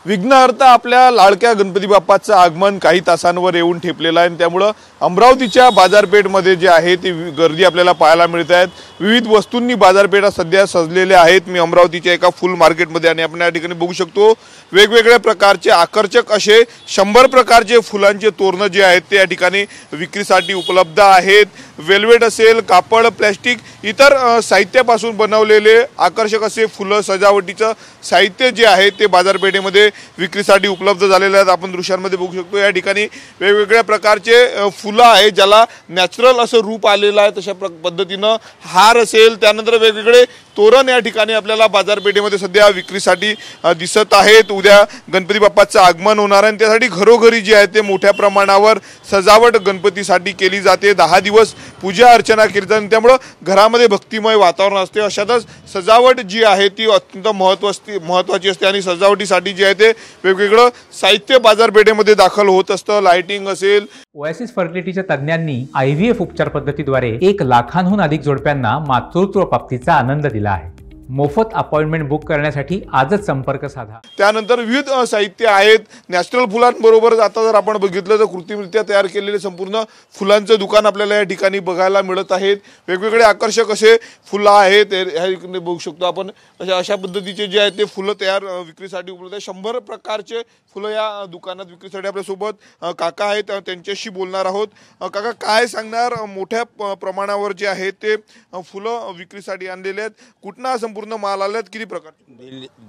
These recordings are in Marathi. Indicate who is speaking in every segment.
Speaker 1: विघ्नहर्ता आपल्या लाडक्या गणपती बाप्पाचं आगमन काही तासांवर येऊन ठेपलेलं आहे। त्यामुळे अमरावतीच्या बाजारपेठमध्ये जे आहे ती गर्दी आपल्याला पाहायला मिळत आहे। विविध वस्तूंनी बाजारपेठा सध्या सजलेल्या आहेत। मी अमरावतीच्या एका फुल मार्केटमध्ये आणि आपण या ठिकाणी बघू शकतो वेगवेगळ्या प्रकारचे आकर्षक असे 100 प्रकारचे फुलांचे तोरण जे आहेत ते या ठिकाणी विक्रीसाठी उपलब्ध आहेत। वेल्वेट असेल, कापड, प्लास्टिक इतर साहित्यापासून बनवलेले आकर्षक असे फुलं सजावटीचं साहित्य जे आहे ते बाजारपेठेमध्ये विक्रीसाठी उपलब्ध झालेले आहेत। आपण दृश्यांमध्ये बघू शकतो या ठिकाणी वेगवेगळ्या प्रकारचे फुलं आहे ज्याला नॅचरल असं रूप आलेलं आहे। तशा पद्धतीने हार असेल, त्यानंतर वेगवेगळे तोरण या ठिकाणी आपल्याला बाजारपेठेमध्ये सध्या विक्रीसाठी दिसत आहेत। उद्या गणपती बाप्पाचं आगमन होणार आहे, त्यासाठी घरोघरी जे आहे ते मोठ्या प्रमाणावर सजावट गणपतीसाठी केली जाते। 10 दिवस पूजा अर्चना केली जाते, त्यामुळे घरामध्ये भक्तिमय वातावरण असते। अशातच सजावट जी आहे ती अत्यंत महत्त्वाची असते आणि सजावटीसाठी जे आहे ते वेगवेगळं साहित्य बाजारपेठेमध्ये दाखल होत असतं। लाइटिंग असेल,
Speaker 2: ओएसिस फर्टिलिटीच्या तज्ञांनी IVF उपचार पद्धतीद्वारे 1 लाखांहून अधिक जोडप्यांना मातृत्व प्राप्तीचा आनंद दिला आहे। मोफत अपॉइंटमेंट बुक करण्यासाठी आजच संपर्क साधा।
Speaker 1: त्यानंतर विविध साहित्य आहेत। नॅचरल फुलांबरोबर आता जर आपण बघितलं तर कृत्रिमरित्या तयार केलेले संपूर्ण फुलांचं दुकान आपल्याला या ठिकाणी बघायला मिळत आहेत। वेगवेगळे आकर्षक असे फुलं आहेत, ह्या ठिकाणी बघू शकतो आपण। अशा पद्धतीचे जे आहेत ते फुलं तयार विक्रीसाठी उपलब्ध आहेत। 100 प्रकारचे फुलं या दुकानात विक्रीसाठी आपल्यासोबत काका आहेत, त्यांच्याशी बोलणार आहोत। काका, काय सांगणार, मोठ्या प्रमाणावर जे आहे ते फुलं विक्रीसाठी आणलेले आहेत, कुठना पूर्ण माल आल्यात, किती प्रकार?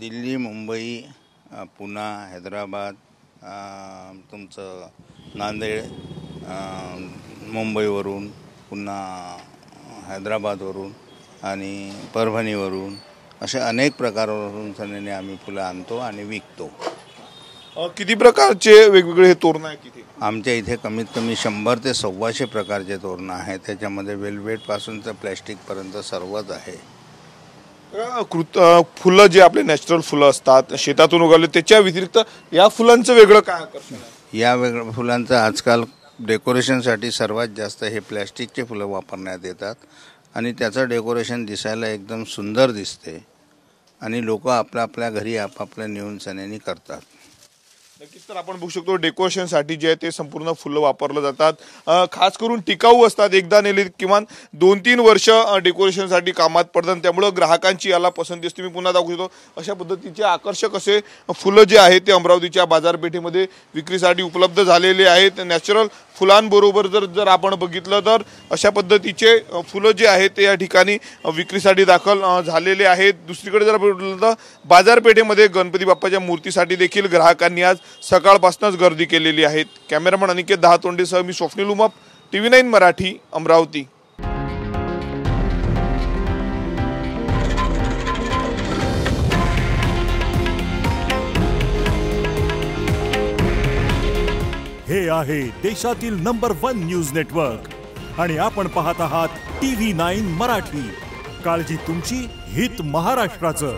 Speaker 3: दिल्ली, मुंबई, पुणे, हैदराबाद, तुमचं नांदेड, मुंबईवरून, पुन्हा हैदराबादवरून आणि परभणीवरून अशा अनेक प्रकारावरून सनेने आम्ही फुलं आणतो आणि विकतो।
Speaker 1: किती प्रकारचे वेगवेगळे हे तोरण आहेत किती?
Speaker 3: आमच्या इथे कमीत कमी 100 ते 125 प्रकारचे तोरण आहेत। त्याच्यामध्ये वेल्वेट पासून तर प्लॅस्टिक पर्यंत सर्वच आहे।
Speaker 1: फुलं जे आपले नॅचरल फुलं असतात शेतातून उगवले, त्याच्या व्यतिरिक्त या फुलांचं वेगळं काय आकर्षण आहे?
Speaker 3: या वेगळ्या फुलांचं आजकाल डेकोरेशनसाठी सर्वात जास्त हे प्लॅस्टिकचे फुलं वापरण्यात येतात आणि त्याचं डेकोरेशन दिसायला एकदम सुंदर दिसते आणि लोक आपल्या घरी आपापल्या नेऊन सनेनी करतात।
Speaker 1: नक्कीच, तर आपण बघू शकतो डेकोरेशनसाठी जे आहे ते संपूर्ण फुलं वापरलं जातात। खास करून टिकाऊ असतात, एकदा नेले किमान 2-3 वर्ष डेकोरेशनसाठी कामात पडतात, त्यामुळे ग्राहकांची याला पसंती असते। मी पुन्हा दाखवतो अशा पद्धतीचे आकर्षक असे फुलं जे आहेत ते अमरावतीच्या बाजारपेठेमध्ये विक्रीसाठी उपलब्ध झालेले आहेत। नॅचरल फुलांबरोबर जर आपण बघितलं तर अशा पद्धतीचे फुलं जे आहेत ते या ठिकाणी विक्रीसाठी दाखल झालेले आहेत। दुसरीकडे जर बघितलं तर बाजारपेठेमध्ये गणपती बाप्पाच्या मूर्तीसाठी देखील ग्राहकांनी आज सकाळपासूनच गर्दी केलेली आहे। कॅमेरामन अनिकेत दहातोंडेसह मी स्वप्नील उमाप, TV9 मराठी, अमरावती।
Speaker 4: हे आहे देशातील नंबर 1 न्यूज नेटवर्क आणि आपण पाहत आहात TV9 मराठी। काळजी तुमची, हित महाराष्ट्राचं।